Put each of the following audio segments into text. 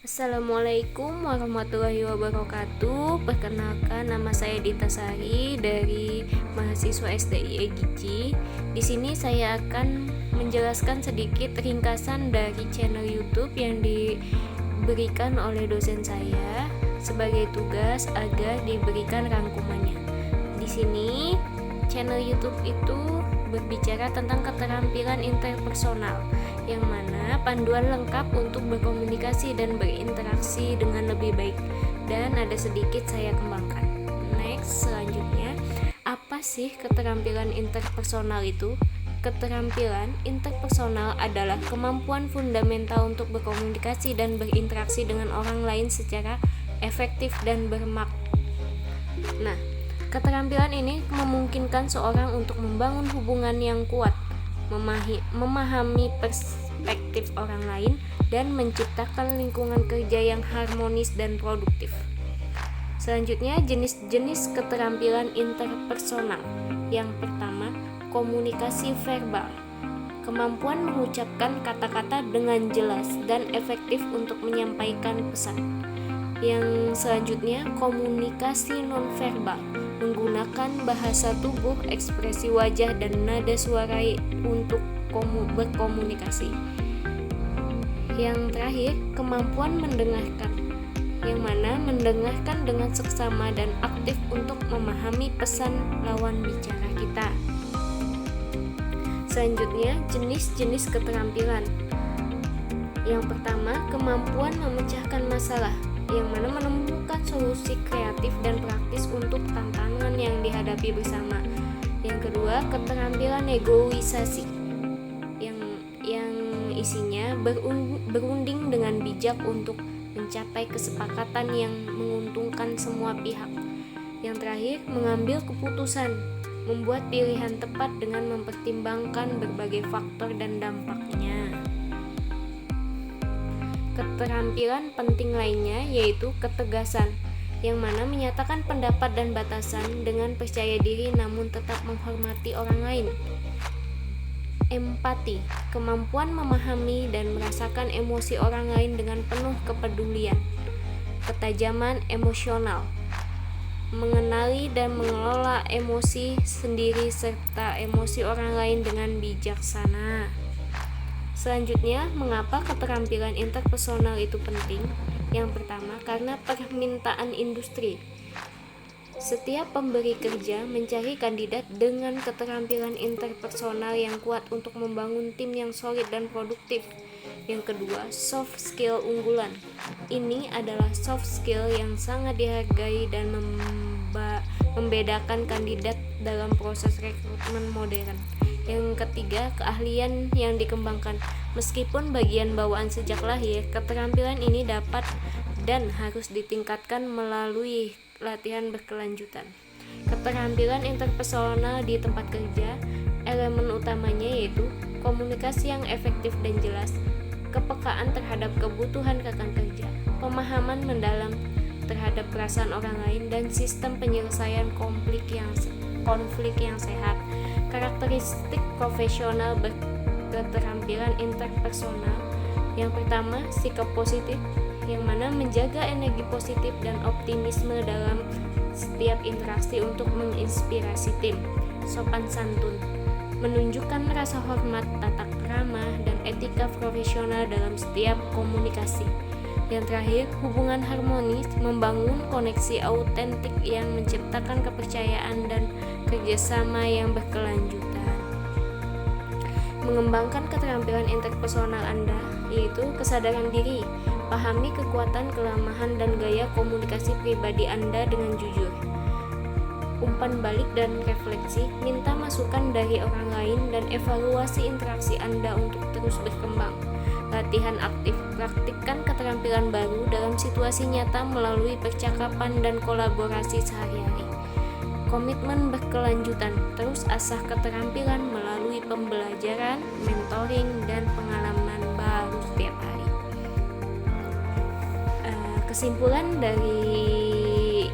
Assalamualaikum warahmatullahi wabarakatuh. Perkenalkan, nama saya Dita Sari dari mahasiswa SDI Gici. Di sini saya akan menjelaskan sedikit ringkasan dari channel YouTube yang diberikan oleh dosen saya sebagai tugas agar diberikan rangkumannya. Di sini channel YouTube itu berbicara tentang keterampilan interpersonal, yang mana panduan lengkap untuk berkomunikasi dan berinteraksi dengan lebih baik, dan ada sedikit saya kembangkan. Next, selanjutnya, apa sih keterampilan interpersonal itu? Keterampilan interpersonal adalah kemampuan fundamental untuk berkomunikasi dan berinteraksi dengan orang lain secara efektif dan bermakna. Keterampilan ini memungkinkan seorang untuk membangun hubungan yang kuat, memahami perspektif orang lain, dan menciptakan lingkungan kerja yang harmonis dan produktif. Selanjutnya, jenis-jenis keterampilan interpersonal. Yang pertama, komunikasi verbal. Kemampuan mengucapkan kata-kata dengan jelas dan efektif untuk menyampaikan pesan. Yang selanjutnya, komunikasi nonverbal, menggunakan bahasa tubuh, ekspresi wajah, dan nada suara untuk berkomunikasi. Yang terakhir, kemampuan mendengarkan, yang mana mendengarkan dengan seksama dan aktif untuk memahami pesan lawan bicara kita. Selanjutnya, jenis-jenis keterampilan. Yang pertama, kemampuan memecahkan masalah, yang mana menemukan solusi kreatif dan praktis untuk tantangan yang dihadapi bersama. Yang kedua, keterampilan negosiasi, yang isinya berunding dengan bijak untuk mencapai kesepakatan yang menguntungkan semua pihak. Yang terakhir, mengambil keputusan, membuat pilihan tepat dengan mempertimbangkan berbagai faktor dan dampaknya. Keterampilan penting lainnya yaitu ketegasan, yang mana menyatakan pendapat dan batasan dengan percaya diri namun tetap menghormati orang lain. Empati, kemampuan memahami dan merasakan emosi orang lain dengan penuh kepedulian. Ketajaman emosional, mengenali dan mengelola emosi sendiri serta emosi orang lain dengan bijaksana. Selanjutnya, mengapa keterampilan interpersonal itu penting? Yang pertama, karena permintaan industri. Setiap pemberi kerja mencari kandidat dengan keterampilan interpersonal yang kuat untuk membangun tim yang solid dan produktif. Yang kedua, soft skill unggulan. Ini adalah soft skill yang sangat dihargai dan membedakan kandidat dalam proses rekrutmen modern. Yang ketiga, keahlian yang dikembangkan. Meskipun bagian bawaan sejak lahir, keterampilan ini dapat dan harus ditingkatkan melalui latihan berkelanjutan. Keterampilan interpersonal di tempat kerja, elemen utamanya yaitu komunikasi yang efektif dan jelas, kepekaan terhadap kebutuhan rekan kerja, pemahaman mendalam terhadap perasaan orang lain, dan sistem penyelesaian konflik yang sehat. Karakteristik profesional berketerampilan interpersonal. Yang pertama, sikap positif, yang mana menjaga energi positif dan optimisme dalam setiap interaksi untuk menginspirasi tim. Sopan santun, menunjukkan rasa hormat, tata krama, dan etika profesional dalam setiap komunikasi. Yang terakhir, hubungan harmonis, membangun koneksi autentik yang menciptakan kepercayaan dan kerjasama yang berkelanjutan. Mengembangkan keterampilan interpersonal Anda, yaitu kesadaran diri, pahami kekuatan, kelemahan, dan gaya komunikasi pribadi Anda dengan jujur. Umpan balik dan refleksi, minta masukan dari orang lain dan evaluasi interaksi Anda untuk terus berkembang. Latihan aktif, praktikkan keterampilan baru dalam situasi nyata melalui percakapan dan kolaborasi sehari-hari. Komitmen berkelanjutan, terus asah keterampilan melalui pembelajaran, mentoring, dan pengalaman baru setiap hari. Kesimpulan dari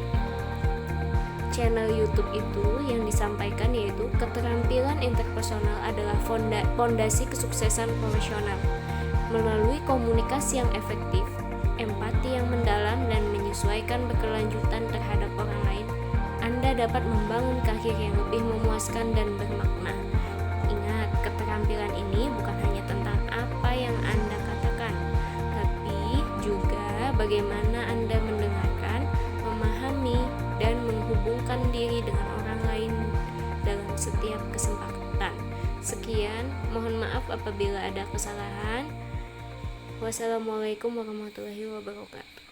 channel YouTube itu yang disampaikan yaitu keterampilan interpersonal adalah fondasi kesuksesan profesional. Melalui komunikasi yang efektif, empati yang mendalam, dan menyesuaikan berkelanjutan terhadap orang lain, Anda dapat membangun karir yang lebih memuaskan dan bermakna. Ingat, keterampilan ini bukan hanya tentang apa yang Anda katakan, tapi juga bagaimana Anda mendengarkan, memahami, dan menghubungkan diri dengan orang lain dalam setiap kesempatan. Sekian, mohon maaf apabila ada kesalahan. Wassalamualaikum warahmatullahi wabarakatuh.